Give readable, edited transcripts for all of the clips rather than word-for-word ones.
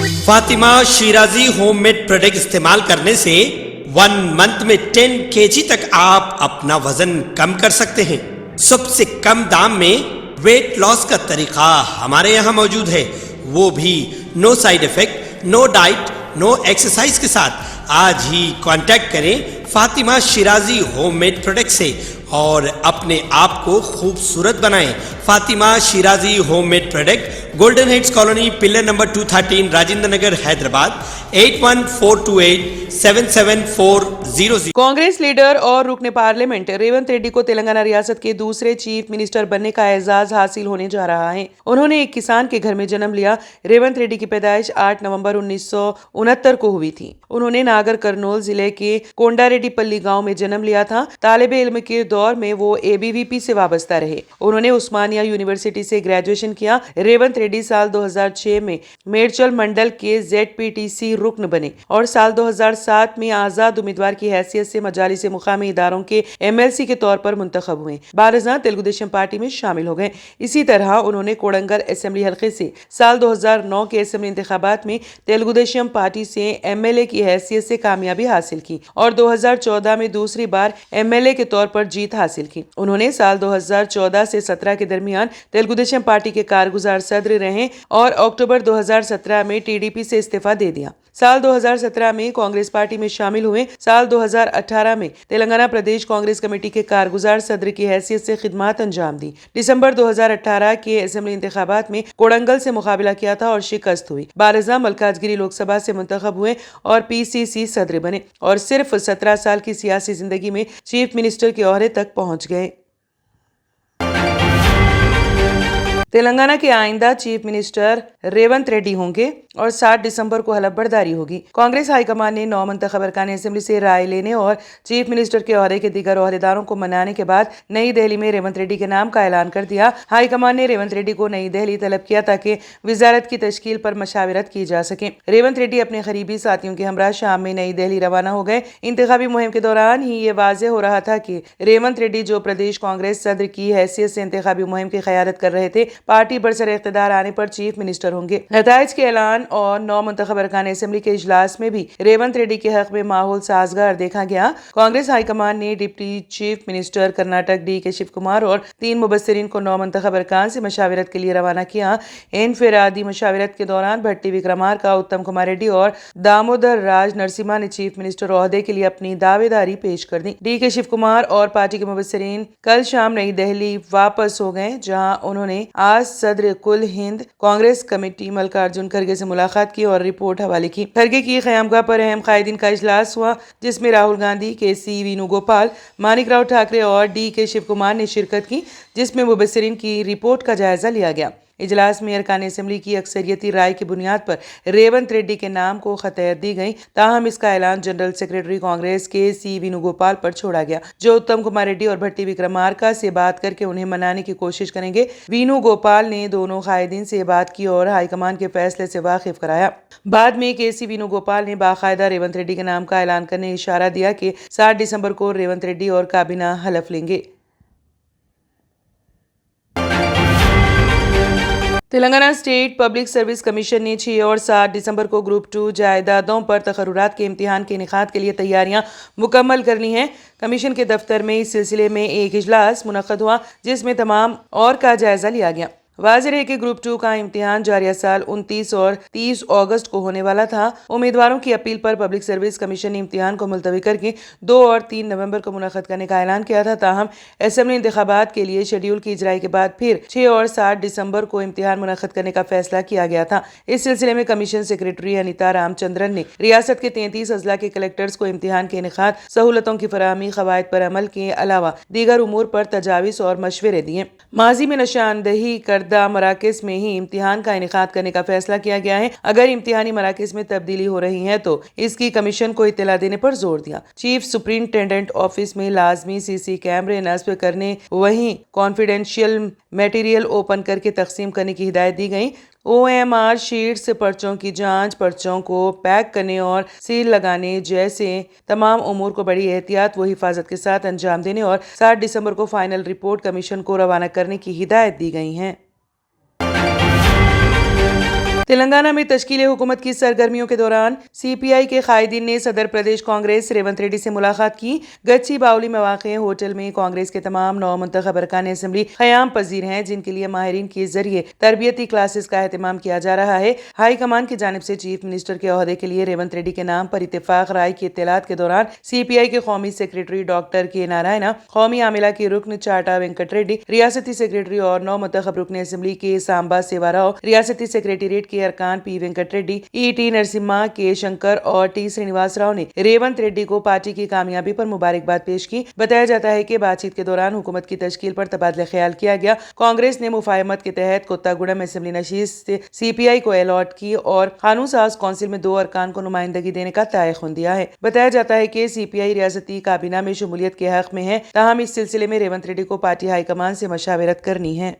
Fatima Shirazi home made product इस्तेमाल करने से 1 मंथ में 10 kg तक आप अपना वजन कम कर सकते हैं। सबसे कम दाम में वेट लॉस का तरीका हमारे यहाँ मौजूद है, वो भी no side effect, no diet, no exercise के साथ। आज ही कांटेक्ट करें Fatima Shirazi home made product से और अपने आप को खूबसूरत बनाएं। Fatima Shirazi home made product, golden heads colony, pillar number 213, Rajendra Nagar, Hyderabad 8142877400। Congress leader और रुकने पार्लियामेंट रेवंत रेड्डी को तेलंगाना रियासत के दूसरे चीफ मिनिस्टर बनने का एजाज हासिल होने जा रहा है। उन्होंने एक किसान के घर में जन्म लिया। रेवंत रेड्डी की पैदाइश 8 नवंबर 1969 को हुई थी। उन्होंने नागर कर्नूल जिले के कोंडारेड्डीपल्ली गांव में जन्म लिया था। तालिबे इल्म के दौर में वो एबीवीपी से वाबस्ता रहे। उन्होंने उस्मानिया यूनिवर्सिटी से ग्रेजुएशन किया। रेवंत रेड्डी साल 2006 में मेडचल मंडल के ZPTC रुकन बने और साल 2007 में आजाद उम्मीदवार की हैसियत से मजालिस मुकामी इदारों के MLC के तौर पर मुंतखब हुए। बारज़ां तेलुगु देशम पार्टी में शामिल हो गए। इसी तरह उन्होंने कोडंगल असेंबली हल्के से साल 2009 के असेंबली इंतखाबात में तेलुगु देशम पार्टी से MLA की हैसियत से कामयाबी हासिल की और 2014 में दूसरी बार MLA के तौर पर जीत हासिल की। उन्होंने साल 2014 से 17 के दरमियान तेलुगु देशम पार्टी के कारगुजार सदर रहे और अक्टूबर 2017 में TDP से इस्तीफा दे दिया। साल 2017 में कांग्रेस पार्टी में शामिल हुए। साल 2018 में तेलंगाना प्रदेश कांग्रेस कमेटी के कारगुजार सदर की हैसियत से खिदमत अंजाम दी। दिसंबर 2018 के असेंबली इंतखाबात में कोडंगल से मुकाबला किया था और शिकस्त हुई। बारज़ां मलकाजगिरी लोकसभा से मुंतखब हुए और PCC सदर बने और सिर्फ 17 साल की सियासी जिंदगी में चीफ मिनिस्टर के ओहदे तक पहुंच गए। तेलंगाना के आइंदा चीफ मिनिस्टर रेवंत रेड्डी होंगे और 7 दिसंबर को हलफ बर्दारी होगी। कांग्रेस हाईकमान ने 9 मुंतखब अरकान असेंबली से राय लेने और चीफ मिनिस्टर के ओहदे के दीगर ओहदेदारों को मनाने के बाद नई दिल्ली में रेवंत रेड्डी के नाम का ऐलान कर दिया। हाईकमान ने रेवंत रेड्डी को नई दिल्ली तलब किया ताकि वजारत की तश्कील पर मशावरत की जा सके। रेवंत रेड्डी अपने करीबी साथियों के हमरा शाम में नई दिल्ली रवाना हो गए। इंतखाबी मुहिम के दौरान ही ये वाज़ेह हो रहा था कि रेवंत रेड्डी जो प्रदेश कांग्रेस सदर की हैसियत से इंतखाबी मुहिम की क़यादत कर रहे थे, पार्टी बरसर इख्तिदार आने पर चीफ मिनिस्टर होंगे। नताइज के ऐलान और 9 मुंतखब अरकान असेंबली के इजलास में भी रेवंत रेड्डी के हक में माहौल साजगार देखा गया। कांग्रेस हाईकमान ने deputy chief minister Karnataka DK Shiva Kumar और 3 मुबस्सिरीन को 9 मुंतखब अरकान से मशावरत के लिए रवाना किया। इनफिरादी मशावरत के दौरान भट्टी विक्रमार्का, उत्तम कुमार रेड्डी और दामोदर राज नरसिम्हा ने चीफ मिनिस्टर ओहदे के लिए अपनी दावेदारी पेश कर दी। DK शिव कुमार और पार्टी के मुबस्सिरीन कल शाम नई दिल्ली वापस हो गए, जहां उन्होंने आज सदर कुल हिंद कांग्रेस कमेटी मल्लिकार्जुन खड़गे से मुलाकात की और रिपोर्ट हवाले की। खड़गे की क़यामगाह पर अहम कायदीन का इजलास हुआ, जिसमें राहुल गांधी, KC वेणुगोपाल, मानिकराव ठाकरे और DK शिव कुमार ने शिरकत की, जिसमें मुबस्सिरीन की रिपोर्ट का जायजा लिया गया। इजलास में अरकान असेंबली की अक्सरियती राय की बुनियाद पर रेवंत रेड्डी के नाम को खतैयत दी गई। ताहम इसका ऐलान general secretary Congress KC Venugopal पर छोड़ा गया, जो उत्तम कुमार रेड्डी और भट्टी विक्रमार्का से बात करके उन्हें मनाने की कोशिश करेंगे। वेणुगोपाल ने दोनों कायदीन से बात की और हाईकमान के फैसले से वाकिफ कराया। बाद में KC वेणुगोपाल ने बाकायदा रेवंत रेड्डी के नाम का ऐलान करने इशारा दिया कि 7 दिसंबर को रेवंत रेड्डी और काबीना हलफ लेंगे। Telangana state public service commission ने 6 और 7 दिसंबर को ग्रुप 2 जायदादों पर तकर्रुरात के इम्तिहान के इनेकाद के लिए तैयारियां मुकम्मल कर ली हैं। कमीशन के दफ्तर में इस सिलसिले में एक इजलास मुनक्कद हुआ, जिसमें तमाम और का जायजा लिया गया। वाज़ेह है कि ग्रुप 2 का इम्तिहान जारिया साल 29 और 30 अगस्त को होने वाला था। उम्मीदवारों की अपील पर पब्लिक सर्विस कमीशन ने इम्तिहान को मुलतवी करके 2 और 3 नवंबर को मुनक्कद करने का ऐलान किया था। ताहम असेंबली इंतखाबात के लिए शेड्यूल की इजराई के बाद फिर 6 और 7 दिसंबर को इम्तिहान मुनक्कद करने का फैसला किया गया था। इस सिलसिले में कमीशन सेक्रेटरी अनिता रामचंद्रन ने रियासत के 33 अजला के कलेक्टर्स को इम्तिहान के इनेकाद, सहूलतों की फराहमी, कवायद पर अमल के अलावा दीगर उमूर पर तजावीज़ और मशवरे दिए। माजी में निशानदही करदा मराकज़ में ही इम्तिहान का इनेकाद करने का फैसला किया गया है। अगर इम्तिहानी मराकज़ में तब्दीली हो रही है तो इसकी कमीशन को इत्तला देने पर जोर दिया। चीफ सुप्रिंटेंडेंट ऑफिस में लाजमी CC कैमरे नस्ब करने, वहीं कॉन्फिडेंशियल मटेरियल ओपन करके तकसीम करने की हिदायत दी गई। OMR शीट्स, पर्चों की जांच, पर्चों को पैक करने और सील लगाने जैसे तमाम उमूर को बड़ी एहतियात व हिफाजत के साथ अंजाम देने और 7 दिसंबर को फाइनल रिपोर्ट कमीशन को रवाना करने की हिदायत दी गई हैं। تلنگانہ میں تشکیل حکومت کی سرگرمیوں کے دوران سی پی آئی کے قائدین نے صدر پردیش کانگریس ریونت ریڈی سے ملاقات کی۔ گچی باولی میں واقع ہوٹل میں کانگریس کے تمام نو منتخب ارکان اسمبلی قیام پذیر ہیں، جن کے لیے ماہرین کے ذریعے تربیتی کلاسز کا اہتمام کیا جا رہا ہے۔ ہائی کمان کی جانب سے چیف منسٹر کے عہدے کے لیے ریونت ریڈی کے نام پر اتفاق رائے کی اطلاعات کے دوران سی پی آئی کے قومی سیکریٹری ڈاکٹر کے نارائنا، قومی عاملہ کی رکن چاٹا وینکٹ ریڈی، ریاستی سیکریٹری اور نو منتخب رکن اسمبلی کے سامبا سیوا راؤ، ریاستی سیکریٹریٹ کے ارکان P Venkat Reddy, E T Narsimha, K Shankar اور ٹی سرینواس راؤ نے ریونت ریڈی کو پارٹی کی کامیابی پر مبارکباد پیش کی۔ بتایا جاتا ہے کہ بات چیت کے دوران حکومت کی تشکیل پر تبادلہ خیال کیا گیا۔ کانگریس نے مفاہمت کے تحت کوتہ گوڑم اسمبلی نشست سی پی آئی کو الاٹ کی اور قانون ساز کونسل میں 2 ارکان کو نمائندگی دینے کا تعین دیا ہے۔ بتایا جاتا ہے کہ سی پی آئی ریاستی کابینہ میں شمولیت کے حق میں ہے، تاہم اس سلسلے میں ریونت ریڈی کو پارٹی ہائی کمان سے مشاورت کرنی ہے۔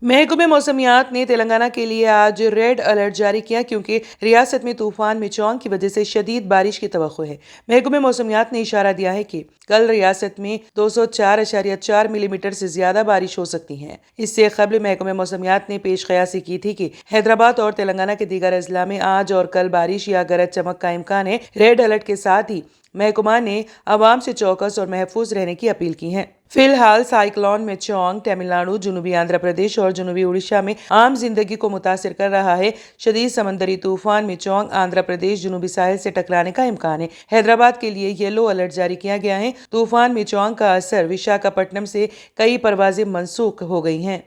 محکمہ موسمیات نے تلنگانہ کے لیے آج ریڈ الرٹ جاری کیا کیونکہ ریاست میں طوفان میچونگ کی وجہ سے شدید بارش کی توقع ہے۔ محکمہ موسمیات نے اشارہ دیا ہے کہ کل ریاست میں 204.4 ملی میٹر سے زیادہ بارش ہو سکتی ہے۔ اس سے قبل محکمہ موسمیات نے پیش قیاسی کی تھی کہ حیدرآباد اور تلنگانہ کے دیگر اضلاع میں آج اور کل بارش یا گرج چمک کا امکان ہے۔ ریڈ الرٹ کے ساتھ ہی محکمہ نے عوام سے چوکس اور محفوظ رہنے کی اپیل کی ہے۔ فی الحال سائیکلون میچونگ تمل ناڈو، جنوبی آندھرا پردیش اور جنوبی اڑیسہ میں عام زندگی کو متاثر کر رہا ہے۔ شدید سمندری طوفان میچونگ آندھرا پردیش جنوبی ساحل سے ٹکرانے کا امکان ہے۔ حیدرآباد کے لیے یلو الرٹ جاری کیا گیا ہے۔ طوفان میچونگ کا اثر وشاکھاپٹنم سے کئی پروازیں منسوخ ہو گئی ہیں۔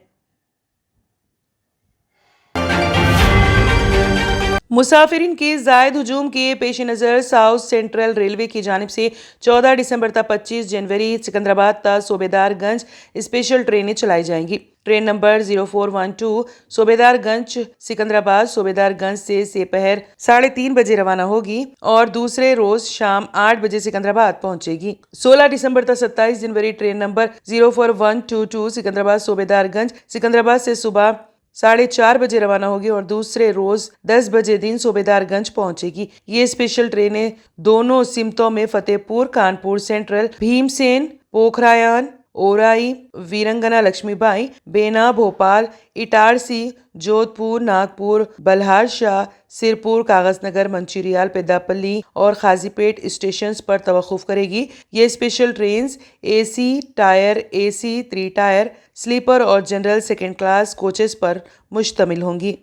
مسافرین کے زائد ہجوم کے پیش نظر ساؤتھ سینٹرل ریلوے کی جانب سے 14 دسمبر تا 25 جنوری سکندرآباد تا صوبیدار گنج اسپیشل ٹرینیں چلائی جائیں گی۔ ٹرین نمبر 0412 صوبیدار گنج سکندرآباد صوبیدار گنج سے سپہر 3:30 بجے روانہ ہوگی اور دوسرے روز شام 8 بجے سکندرآباد پہنچے گی۔ 16 دسمبر تا 27 جنوری ٹرین نمبر 04122 سکندرآباد صوبیدار گنج سکندرآباد سے صبح 4:30 بجے روانہ ہوگی اور دوسرے روز 10 بجے دن صوبیدار گنج پہنچے گی۔ یہ اسپیشل ٹرینیں دونوں سمتوں میں Fatehpur, Kanpur central, Bhimsen, Pukhrayan, Orai, Virangana Lakshmi Bai, Bina, Bhopal, اٹارسی، جودھ پور، ناگپور، بلہار شاہ، سرپور، کاغذ نگر، منچریال، پیداپلی اور خازی پیٹ اسٹیشنز پر توقف کرے گی۔ یہ اسپیشل ٹرینز اے سی ٹائر، اے سی 3 ٹائر، سلیپر اور جنرل 2nd کلاس کوچز پر مشتمل ہوں گی۔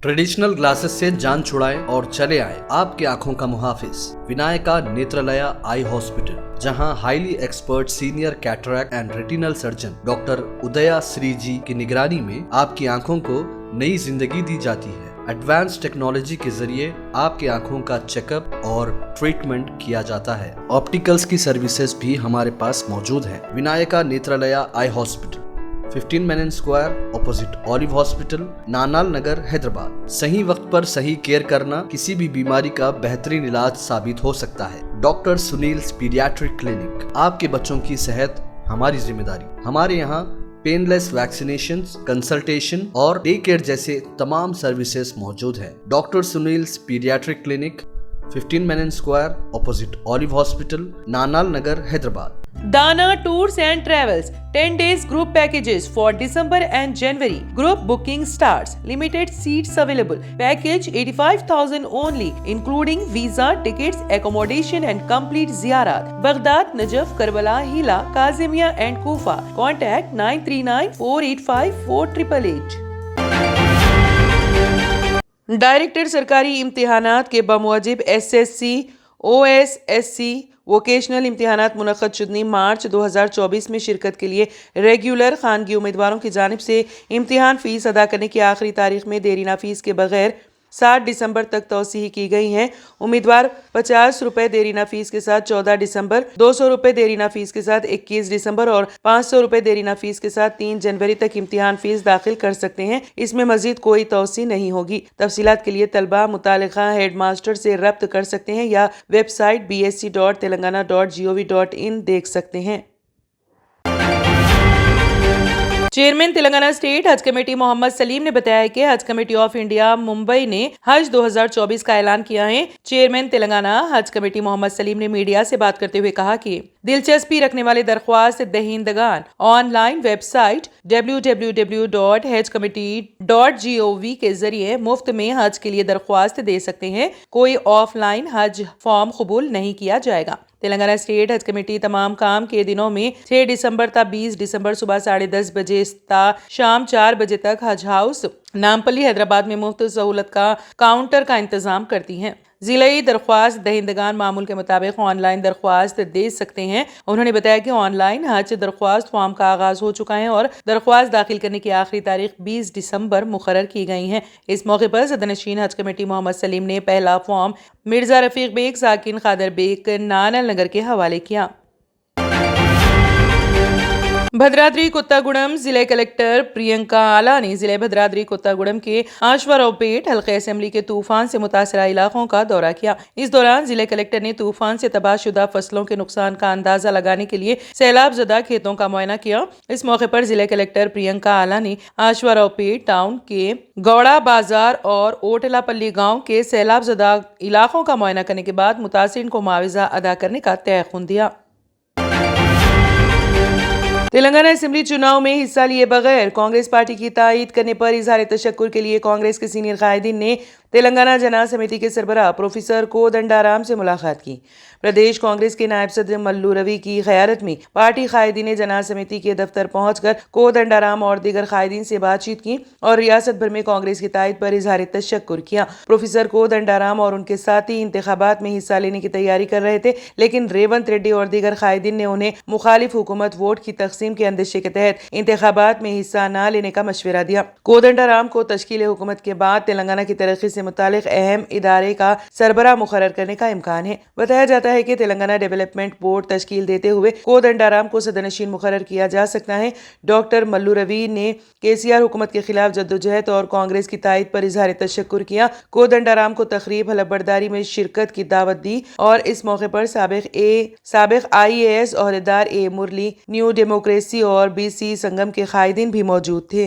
ٹریڈیشنل گلاسز سے جان چھڑائیں اور چلے آئیں آپ کی آنکھوں کا محافظ ونائکا نیترالیا آئی ہاسپٹل، جہاں highly expert senior cataract and retinal surgeon doctor Udaya Sri ji کی نگرانی میں آپ کی آنکھوں کو نئی زندگی دی جاتی ہے۔ ایڈوانس ٹیکنالوجی کے ذریعے آپ کی آنکھوں کا چیک اپ اور ٹریٹمنٹ کیا جاتا ہے۔ آپٹیکلز کی سروسز بھی ہمارے پاس موجود ہیں۔ Vinayaka Netralaya eye hospital, 15 Menon square, opposite Olive hospital, Nanal Nagar, Hyderabad. صحیح وقت پر صحیح کیئر کرنا کسی بھی بیماری کا بہترین علاج ثابت ہو سکتا ہے۔ ڈاکٹر سنیلز پیڈیاٹرک کلینک، آپ کے بچوں کی صحت ہماری ذمہ داری۔ ہمارے یہاں پین لیس ویکسینیشنز، کنسلٹیشن اور ڈے کیئر جیسے تمام سروسز موجود ہیں۔ Doctor Sunil's paediatric clinic, 15 Menon square, opposite Olive hospital, Nanal Nagar, Hyderabad. Dana Tours and Travels 10 days group packages for December and January. Group booking starts. Limited seats available. Package 85,000 only, including visa, tickets, accommodation and complete ziyarat. Baghdad, Najaf, Karbala, Hila, Kazimia and Kufa. Contact 939-485-4888. Director سرکاری امتحانات کے بموجب S S C, O S S C vocational امتحانات منعقد شدنی مارچ 2024 میں شرکت کے لیے ریگولر خانگی امیدواروں کی جانب سے امتحان فیس ادا کرنے کی آخری تاریخ میں دیرینہ فیس کے بغیر 7 دسمبر تک توسیع کی گئی ہیں۔ امیدوار 50 روپے دیرینہ فیس کے ساتھ 14 دسمبر، 200 روپے دیرینہ فیس کے ساتھ 21 دسمبر اور 500 روپے دیرینہ فیس کے ساتھ 3 جنوری تک امتحان فیس داخل کر سکتے ہیں۔ اس میں مزید کوئی توسیع نہیں ہوگی۔ تفصیلات کے لیے طلبہ متعلقہ ہیڈ ماسٹر سے رابطہ کر سکتے ہیں یا ویب سائٹ bsc.telangana.gov.in دیکھ سکتے ہیں۔ चेयरमैन तेलंगाना स्टेट हज कमेटी मोहम्मद सलीम ने बताया कि हज कमेटी ऑफ इंडिया मुंबई ने हज 2024 का ऐलान किया है। चेयरमैन तेलंगाना हज कमेटी मोहम्मद सलीम ने मीडिया से बात करते हुए कहा कि दिलचस्पी रखने वाले दरख्वास्त दहिंदगान ऑनलाइन वेबसाइट www.hajcommittee.gov के जरिए मुफ्त में हज के लिए दरख्वास्त दे सकते हैं। कोई ऑफलाइन हज फॉर्म कबूल नहीं किया जाएगा। तेलंगाना स्टेट हज कमेटी तमाम काम के दिनों में 6 दिसंबर ता 20 दिसंबर सुबह 10:30 बजे ता शाम 4 बजे तक हज हाउस नामपल्ली हैदराबाद में मुफ्त सहूलत का काउंटर का इंतजाम करती हैं। जिले दरख्वास्त दहिंदगान मामूल के मुताबिक ऑनलाइन दरख्वास्त दे सकते हैं। उन्होंने बताया कि ऑनलाइन हज दरख्वास्त फॉर्म का आगाज हो चुका है और दरख्वास्त दाखिल करने की आखिरी तारीख 20 दिसंबर मुकर्रर की गई है। इस मौके पर सदरनशीन हज कमेटी मोहम्मद सलीम ने पहला फॉर्म मिर्जा रफीक बेग, साकिन खादर बेग, नानल नगर के हवाले किया। भद्राद्री कोत्तागुड़म जिले कलेक्टर प्रियंका आला ने जिले भद्राद्री कोत्तागुड़म के आश्वारावपेट हल्के असेंबली के तूफान से मुतासरा इलाकों का दौरा किया। इस दौरान जिले कलेक्टर ने तूफान से तबाहशुदा फसलों के नुकसान का अंदाजा लगाने के लिए सैलाब ज़दा खेतों का मुआयना किया। इस मौके पर जिले कलेक्टर प्रियंका आला ने आश्वारावपेट टाउन के गौड़ा बाजार और ओटलापल्ली गाँव के सैलाब ज़दा इलाकों का मुआयना करने के बाद मुतासिरीन को मुआवजा अदा करने का तयक़ुन दिया। तेलंगाना असेंबली चुनाव में हिस्सा लिए बगैर कांग्रेस पार्टी की तायीद करने पर इजहार तशक्कुर के लिए कांग्रेस के सीनियर कायदीन ने तेलंगाना जना समिति के सरबराह प्रोफेसर कोदंडाराम से मुलाकात की। प्रदेश कांग्रेस के नायब सदर मल्लू रवि की क़यादत में पार्टी कायदीन जना समिति के दफ्तर पहुंचकर कोदंडाराम और दीगर कायदीन से बातचीत की और रियासत भर में कांग्रेस की तायीद पर इजहार तशक्कुर किया। प्रोफेसर कोदंडाराम और उनके साथी इंतखाबात में हिस्सा लेने की तैयारी कर रहे थे, लेकिन रेवंत रेड्डी और दीगर कायदीन ने उन्हें मुखालिफ हुकूमत वोट की तकसीम के अंदेशे के तहत इंतखाबात में हिस्सा न लेने का मशवरा दिया। कोदंडाराम को तश्कील हुकूमत के बाद तेलंगाना की तरक्की से मुतालिक अहम इदारे का सरबराह मुकर्रर करने का इम्कान है। बताया जाता है कि तेलंगाना डेवलपमेंट बोर्ड तश्कील देते हुए कोदंडाराम को सदनशीन मुकर्रर किया जा सकता है। डॉक्टर मल्लू रवि ने केसीआर हुकूमत के खिलाफ जद्दोजहद और कांग्रेस की तायीद पर इजहार तशक्कुर किया। कोदंडाराम को तकरीब हलफबरदारी में शिरकत की दावत दी और इस मौके पर साबिक IAS ओहदेदार A मुरली, न्यू डेमोक्रेसी और BC संगम के कायदीन भी मौजूद थे।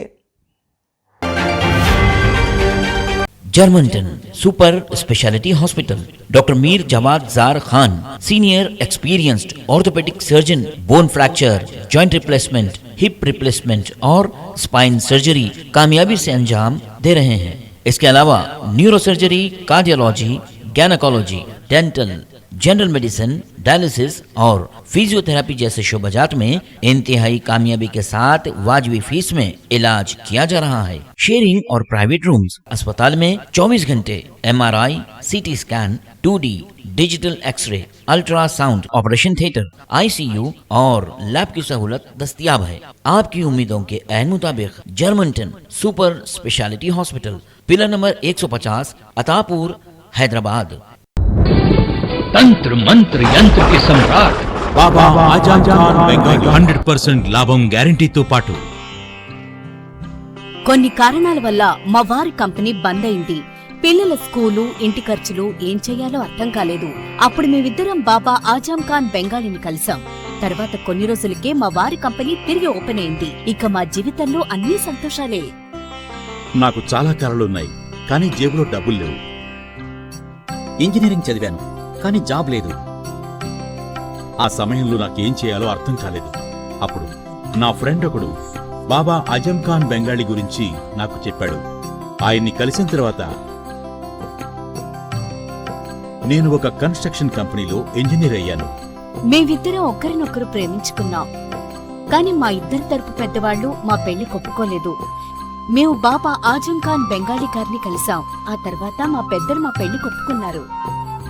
Germanten super speciality hospital, doctor Mir Jawad Jar Khan, senior experienced orthopaedic surgeon, bone fracture, joint replacement, hip replacement और स्पाइन सर्जरी कामयाबी से अंजाम दे रहे हैं। इसके अलावा neuro surgery, cardiology, gynaecology, dental, general medicine, dialysis और फिजियोथेरेपी जैसे शोबाजात में इंतहाई कामयाबी के साथ वाजिबी फीस में इलाज किया जा रहा है। शेयरिंग और प्राइवेट रूम्स, अस्पताल में 24 घंटे MRI, CT scan, 2D digital X-ray, ultrasound, operation theatre, ICU और लैब की सहूलत दस्तयाब है। आपकी उम्मीदों के ऐन मुताबिक Germanten super speciality hospital, pillar number 150, Attapur, Hyderabad. तंत्र मंत्र यंत्र के सम्राट బాబా ఆజం ఖాన్ బెంగాలీ 100% లాభం గ్యారెంటీతో పాటు కొన్ని కారణాల వల్ల మా వారి కంపెనీ బంద్ అయింది. పిల్లల స్కూలు, ఇంటి ఖర్చులు ఏం చెయ్యాలో అర్థం కాలేదు. అప్పుడు మేమిద్దరం బాబా ఆజం ఖాన్ బెంగాలీని కలిసాం. తర్వాత కొన్ని రోజులకే మా వారి కంపెనీ తిరిగి ఓపెన్ అయింది. ఇక మా జీవితంలో అన్ని సంతోషాలే. నాకు చాలా కలలున్నాయి, కానీ జేబులో డబ్బులు లేవు. ఇంజనీరింగ్ చదివాను, కానీ జాబ్ లేదు. ఆ సమయంలో నాకేం చేయాలో అర్థం కాలేదు. అప్పుడు నా ఫ్రెండ్ ఒకడు బాబా ఆజం ఖాన్ బెంగాలీ గురించి నాకు చెప్పాడు. ఆయన్ని కలిసిన తర్వాత నేను ఒక కన్స్ట్రక్షన్ కంపెనీలో ఇంజనీర్ అయ్యాను. మేమిద్దరం ఒకరినొకరు ప్రేమించుకున్నాం. కాని మా ఇద్దరి తరపు పెద్దవాళ్లు మా పెళ్లి ఒప్పుకోలేదు. మేము బాబా ఆజం ఖాన్ బెంగాలీ గారిని కలిసాం. ఆ తర్వాత మా పెద్దలు మా పెళ్లి ఒప్పుకున్నారు.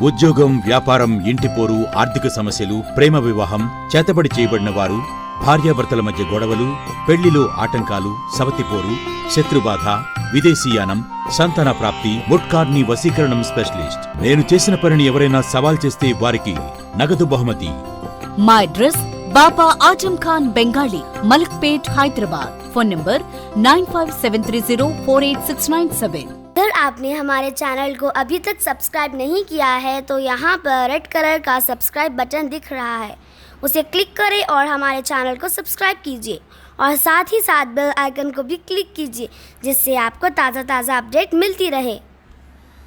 ఉద్యోగం, వ్యాపారం, ఇంటి పోరు, ఆర్థిక సమస్యలు, ప్రేమ వివాహం, చేతబడి చేయబడిన వారు, భార్యాభర్తల మధ్య గొడవలు, పెళ్లిలో ఆటంకాలు, సవతిపోరు, శత్రుబాధ, విదేశీయానం, సంతాన ప్రాప్తి, ముట్కార్ని వశీకరణం స్పెషలిస్ట్. నేను చేసిన పనిని ఎవరైనా సవాల్ చేస్తే వారికి నగదు బహుమతి. మా address Baba Azam Khan Bengali, Malakpet, Hyderabad. Phone number 9573048697। अगर आपने हमारे चैनल को अभी तक सब्सक्राइब नहीं किया है तो यहाँ पर रेड कलर का सब्सक्राइब बटन दिख रहा है, उसे क्लिक करें और हमारे चैनल को सब्सक्राइब कीजिए और साथ ही साथ बेल आइकन को भी क्लिक कीजिए जिससे आपको ताज़ा अपडेट मिलती रहे।